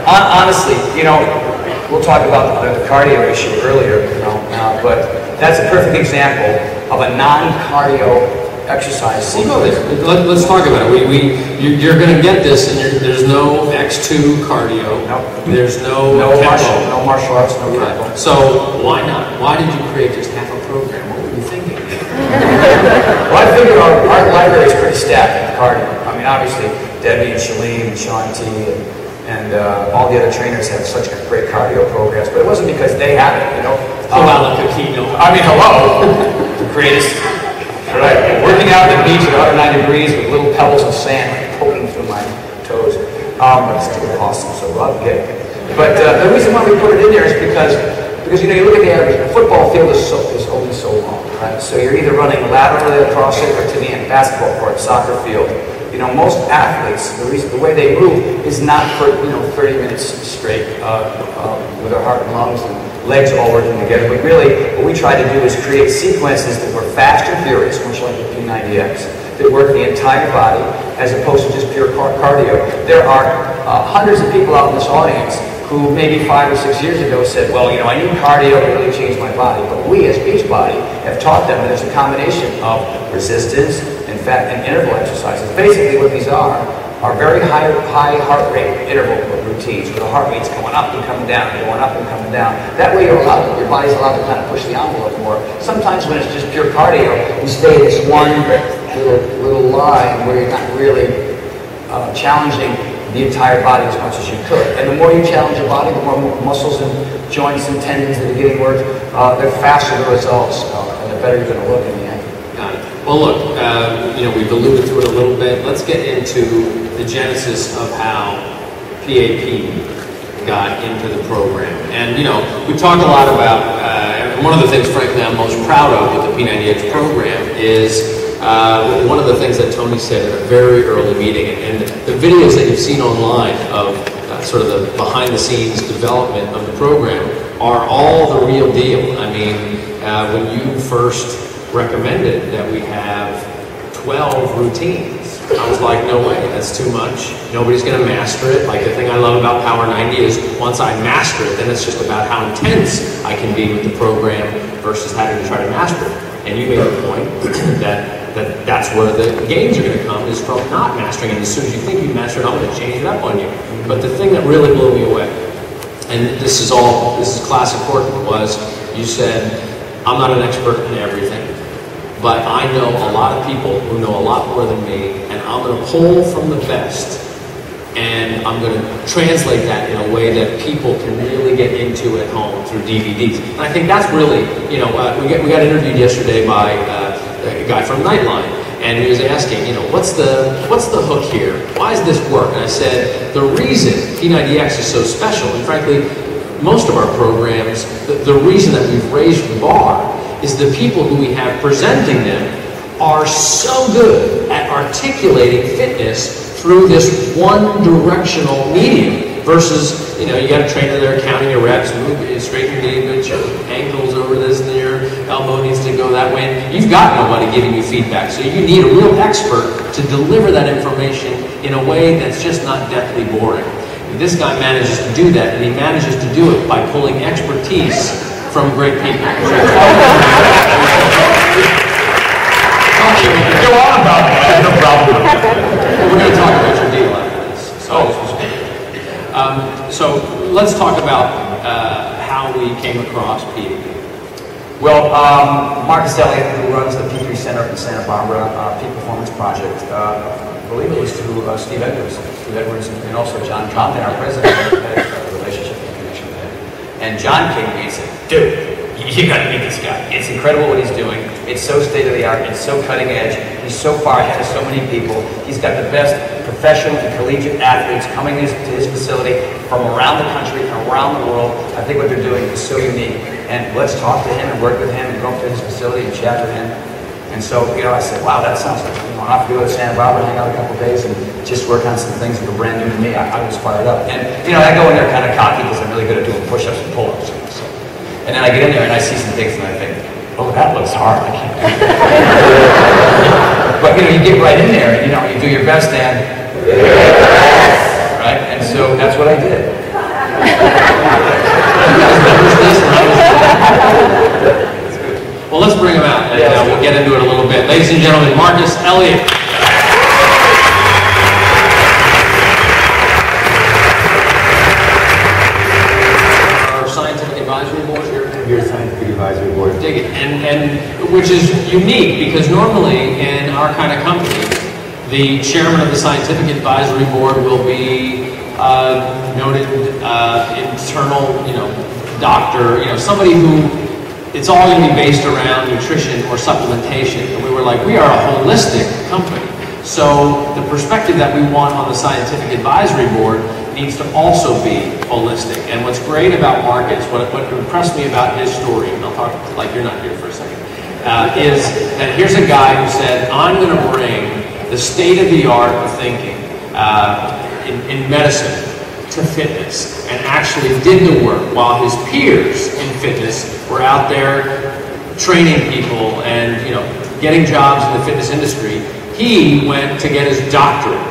Honestly, you know, we'll talk about the cardio issue earlier, you know, but that's a perfect example of a non-cardio exercise sequence. Well, let's talk about it. You're going to get this, and there's no X2 cardio. Nope. There's no martial arts, no cardio. So why not? Why did you create just half a program? What were you thinking? Well, I figured our library is pretty stacked in cardio. I mean, obviously, Debbie and Shalene and Sean T. and all the other trainers have such great cardio programs, but it wasn't because they had it, you know. I mean, hello, the greatest. Right, working out at the beach at 109 degrees with little pebbles of sand poking through my toes. But it's still awesome, so love it. But the reason why we put it in there is because you know, you look at the average, the football field is only so long, right? So you're either running laterally across it or to the end, basketball court, soccer field. You know, most athletes, the way they move is not for, you know, 30 minutes straight with their heart and lungs and legs all working together. But really, what we try to do is create sequences that were fast and furious, much like the P90X, that work the entire body as opposed to just pure cardio. There are hundreds of people out in this audience who maybe 5 or 6 years ago said, well, you know, I need cardio to really change my body. But we as Beachbody have taught them that there's a combination of resistance and interval exercises. Basically what these are very high heart rate interval routines where the heart rate's going up and coming down, going up and coming down. That way your body's allowed to kind of push the envelope more. Sometimes when it's just pure cardio, you stay in this one little line where you're not really challenging the entire body as much as you could. And the more you challenge your body, the more muscles and joints and tendons that are getting worked, the faster the results and the better you're going to look in the end. Got it. Well, look, you know, we've alluded to it a little bit. Let's get into the genesis of how PAP got into the program. And, you know, we talked a lot about, and one of the things, frankly, I'm most proud of with the P90X program is one of the things that Tony said at a very early meeting, and the videos that you've seen online of sort of the behind-the-scenes development of the program are all the real deal. I mean, when you first recommended that we have 12 routines, I was like, no way, that's too much. Nobody's going to master it. Like, the thing I love about Power 90 is once I master it, then it's just about how intense I can be with the program versus having to try to master it. And you made the point that's where the gains are going to come, is from not mastering it. As soon as you think you master it, I'm going to change it up on you. But the thing that really blew me away, and this is classic Horton, was you said, I'm not an expert in everything, but I know a lot of people who know a lot more than me, and I'm going to pull from the best, and I'm going to translate that in a way that people can really get into at home through DVDs. And I think that's really, you know, we got interviewed yesterday by a guy from Nightline, and he was asking, you know, what's the hook here? Why does this work? And I said, the reason P90X is so special, and frankly, most of our programs, the reason that we've raised the bar is the people who we have presenting them are so good at articulating fitness through this one-directional medium versus, you know, you got a trainer there counting your reps, move straighten your knee, move your ankles over this, and your elbow needs to go that way. And you've got nobody giving you feedback, so you need a real expert to deliver that information in a way that's just not deathly boring. And this guy manages to do that, and he manages to do it by pulling expertise from great people. Go on about that. No problem. We're going to talk about your deal after this. So let's talk about how we came across PAP. Well, Marcus Elliot, who runs the P3 Center up in Santa Barbara, Peak Performance Project, I believe it was through Steve Edwards, and also John Compton, our president, had a relationship and connection with him. And John came to me and said, dude, you gotta meet this guy. It's incredible what he's doing. It's so state-of-the-art. It's so cutting edge. He's so far ahead of so many people. He's got the best professional and collegiate athletes coming to his facility from around the country and around the world. I think what they're doing is so unique. And let's talk to him and work with him and go up to his facility and chat with him. And so, you know, I said, wow, that sounds like, you know, I'll have to go to Santa Barbara, hang out a couple of days, and just work on some things that were brand new to me. I was fired up. And, you know, I go in there kind of cocky because I'm really good at doing push-ups and pull-ups. So. And then I get in there and I see some things and I think, oh, that looks hard. I can't do that. But, you know, you get right in there and, you know, you do your best and, right? And what I did. Well, let's bring him out, and we'll get into it a little bit. Ladies and gentlemen, Marcus Elliot. Our scientific advisory board here. Your scientific advisory board. Dig it, and which is unique because normally in our kind of company, the chairman of the scientific advisory board will be noted internal, doctor, somebody who. It's all going to be based around nutrition or supplementation. And we were like, we are a holistic company. So the perspective that we want on the scientific advisory board needs to also be holistic. And what's great about Marcus, what impressed me about his story, and I'll talk like you're not here for a second, is that here's a guy who said, I'm going to bring the state-of-the-art of thinking in medicine to fitness, and actually did the work while his peers in fitness were out there training people and getting jobs in the fitness industry. He went to get his doctorate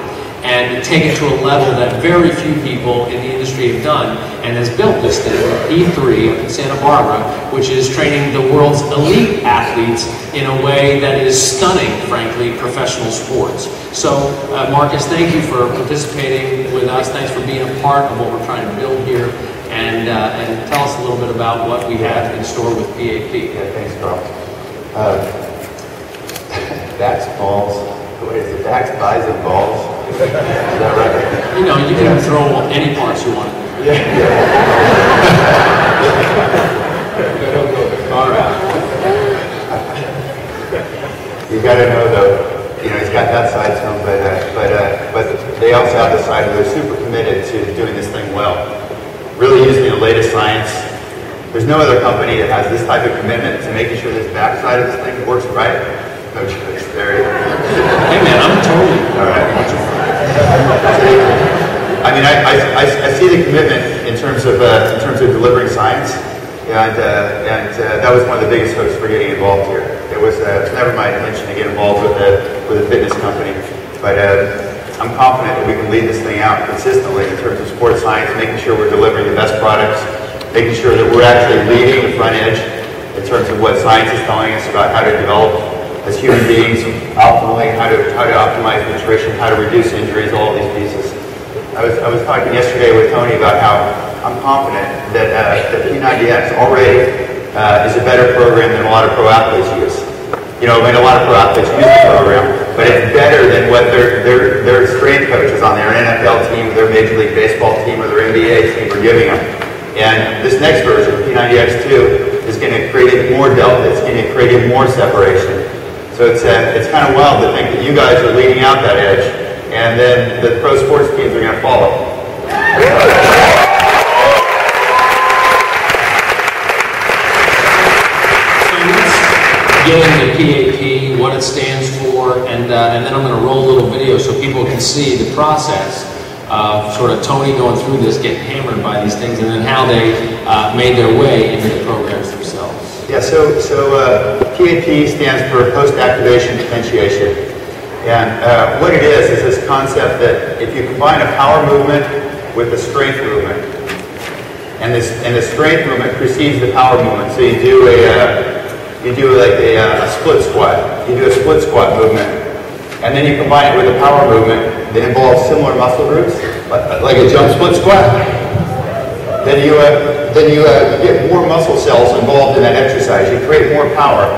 and take it to a level that very few people in the industry have done, and has built this thing, E3 in Santa Barbara, which is training the world's elite athletes in a way that is stunning, frankly, professional sports. So, Marcus, thank you for participating with us. Thanks for being a part of what we're trying to build here, and tell us a little bit about what we have in store with PAP. Yeah, thanks, Carl. Dax balls. What is it? Dax buys and balls. Is that right? You can throw any parts you want. Yeah. All right. You got to know, though, he's got that side to him, but they also have the side where they're super committed to doing this thing well. Really using the latest science. There's no other company that has this type of commitment to making sure this backside of this thing works right. No choice. There you go. Hey man, I'm totally all right. I mean, I see the commitment in terms of delivering science, and that was one of the biggest hooks for getting involved here. It was never my intention to get involved with a fitness company, but I'm confident that we can lead this thing out consistently in terms of sports science, making sure we're delivering the best products, making sure that we're actually leading the front edge in terms of what science is telling us about how to develop as human beings optimally, how to optimize nutrition, how to reduce injuries, all of these pieces. I was talking yesterday with Tony about how I'm confident that the P90X already is a better program than a lot of pro athletes use. A lot of pro athletes use the program, but it's better than what their strength coaches on their NFL team, their Major League Baseball team, or their NBA team are giving them. And this next version, P90X2, is going to create more delta. It's going to create more separation. So it's kind of wild to think that you guys are leading out that edge, and then the pro sports teams are going to follow. So let's get into PAP, what it stands for, and then I'm going to roll a little video so people can see the process of sort of Tony going through this, getting hammered by these things, and then how they made their way into the programs themselves. Yeah, so PAP stands for post-activation potentiation. And what it is this concept that if you combine a power movement with a strength movement, and the strength movement precedes the power movement, so you do a split squat. You do a split squat movement, and then you combine it with a power movement that involves similar muscle groups, like a jump split squat. Then you get more muscle cells involved in that exercise. You create more power.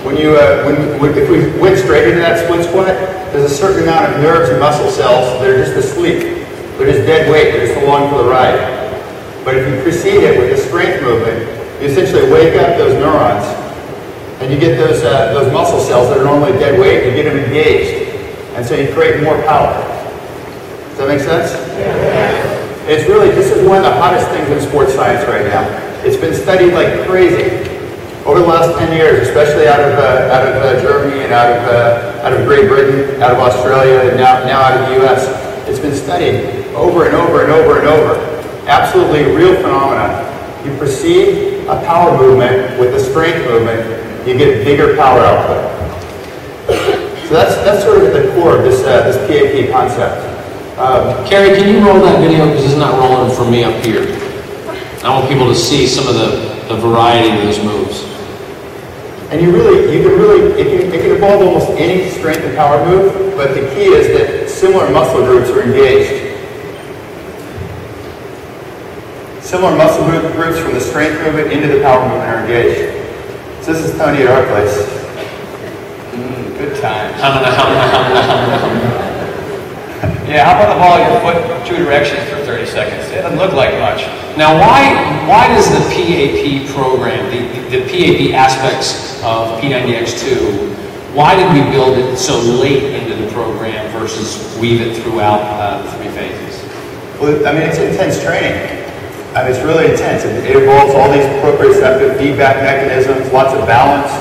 If we went straight into that split squat, there's a certain amount of nerves and muscle cells that are just asleep. They're just dead weight. They're just along for the ride. But if you precede it with a strength movement, you essentially wake up those neurons, and you get those muscle cells that are normally dead weight. You get them engaged, and so you create more power. Does that make sense? Yeah. This is one of the hottest things in sports science right now. It's been studied like crazy over the last 10 years, especially out of Germany and out of Great Britain, out of Australia, and now out of the US. It's been studied over and over and over and over. Absolutely real phenomena. You precede a power movement with a strength movement, you get bigger power output. So that's sort of at the core of this PAP concept. Carrie, can you roll that video because it's not rolling for me up here. I want people to see some of the variety of those moves. And it can involve almost any strength and power move, but the key is that similar muscle groups are engaged. Similar muscle groups from the strength movement into the power movement are engaged. So this is Tony at our place. Good times. Hum. Yeah, how about the ball your foot two directions for 30 seconds? It doesn't look like much. Now, why does the PAP program, the PAP aspects of P90X2, why did we build it so late into the program versus weave it throughout the 3 phases? Well, I mean, it's intense training. I mean, it's really intense. It involves all these proprioceptive feedback mechanisms, lots of balance.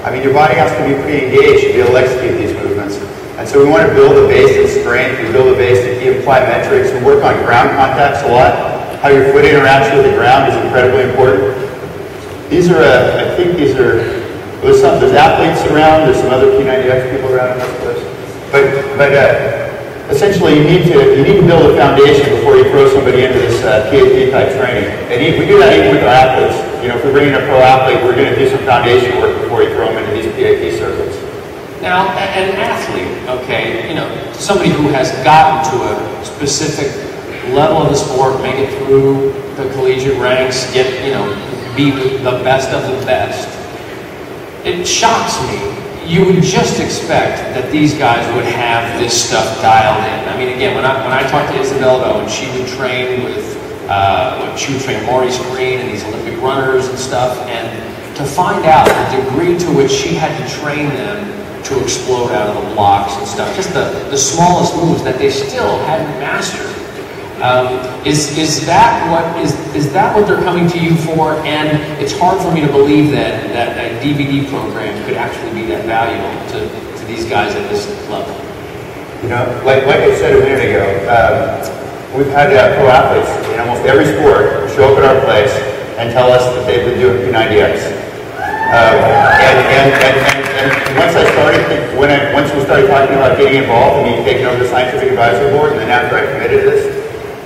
I mean, your body has to be pretty engaged to be able to execute these movements. And so we want to build a base in strength, we build a base in key plyometrics, we work on ground contacts a lot. How your foot interacts with the ground is incredibly important. These are, I think these are, there's athletes around, there's some other P90X people around in this place. But essentially you need to build a foundation before you throw somebody into this PAP type training. And we do that even with our athletes. You know, if we're bringing a pro athlete, we're going to do some foundation work before you throw them into these PAP circuits. Now, an athlete, okay, you know, somebody who has gotten to a specific level of the sport, make it through the collegiate ranks, get, you know, be the best of the best. It shocks me. You would just expect that these guys would have this stuff dialed in. I mean, again, when I talked to Isabella and she would train with, she would train Maurice Green and these Olympic runners and stuff, and to find out the degree to which she had to train them to explode out of the blocks and stuff, just the smallest moves that they still hadn't mastered. Is that what they're coming to you for? And it's hard for me to believe that a DVD program could actually be that valuable to these guys at this level. You know, like I said a minute ago, we've had pro athletes in almost every sport show up at our place and tell us that they've been doing P90X. And once we started talking about getting involved and me taking over the scientific advisory board, and then after I committed to this,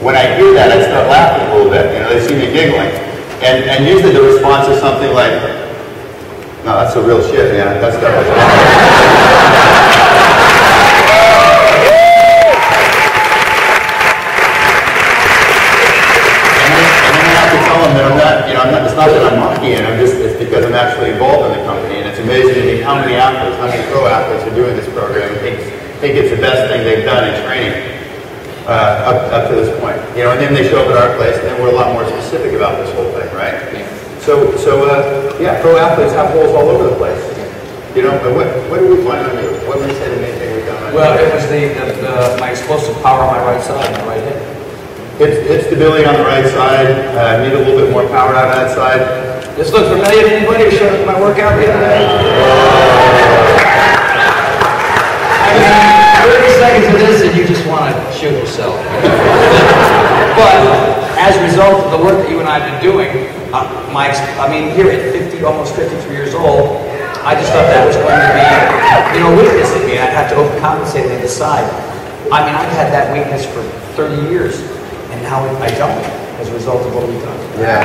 when I hear that, I start laughing a little bit. You know, they see me giggling, and usually the response is something like, "No, that's the real shit, man. That's definitely." It's not that I'm monkeying, it's because I'm actually involved in the company, and it's amazing to me how many athletes, how many pro athletes are doing this program and think it's the best thing they've done in training up to this point. You know, and then they show up at our place, and then we're a lot more specific about this whole thing, right? So yeah, pro athletes have holes all over the place. You know, but what do we find on you? What would you say the main thing we've done on you? Well, it was my explosive power on my right side, my right hip. Hip stability on the right side. Need a little bit more power out of that side. This looks familiar to anybody who showed up at my workout the other day? I mean, 30 seconds of this and you just want to shoot yourself. But as a result of the work that you and I have been doing, here at almost 53 years old, I just thought that was going to be, you know, weakness in me. I'd have to overcompensate on the side. I mean, I've had that weakness for 30 years. And now I don't, as a result of what we've done. Yeah.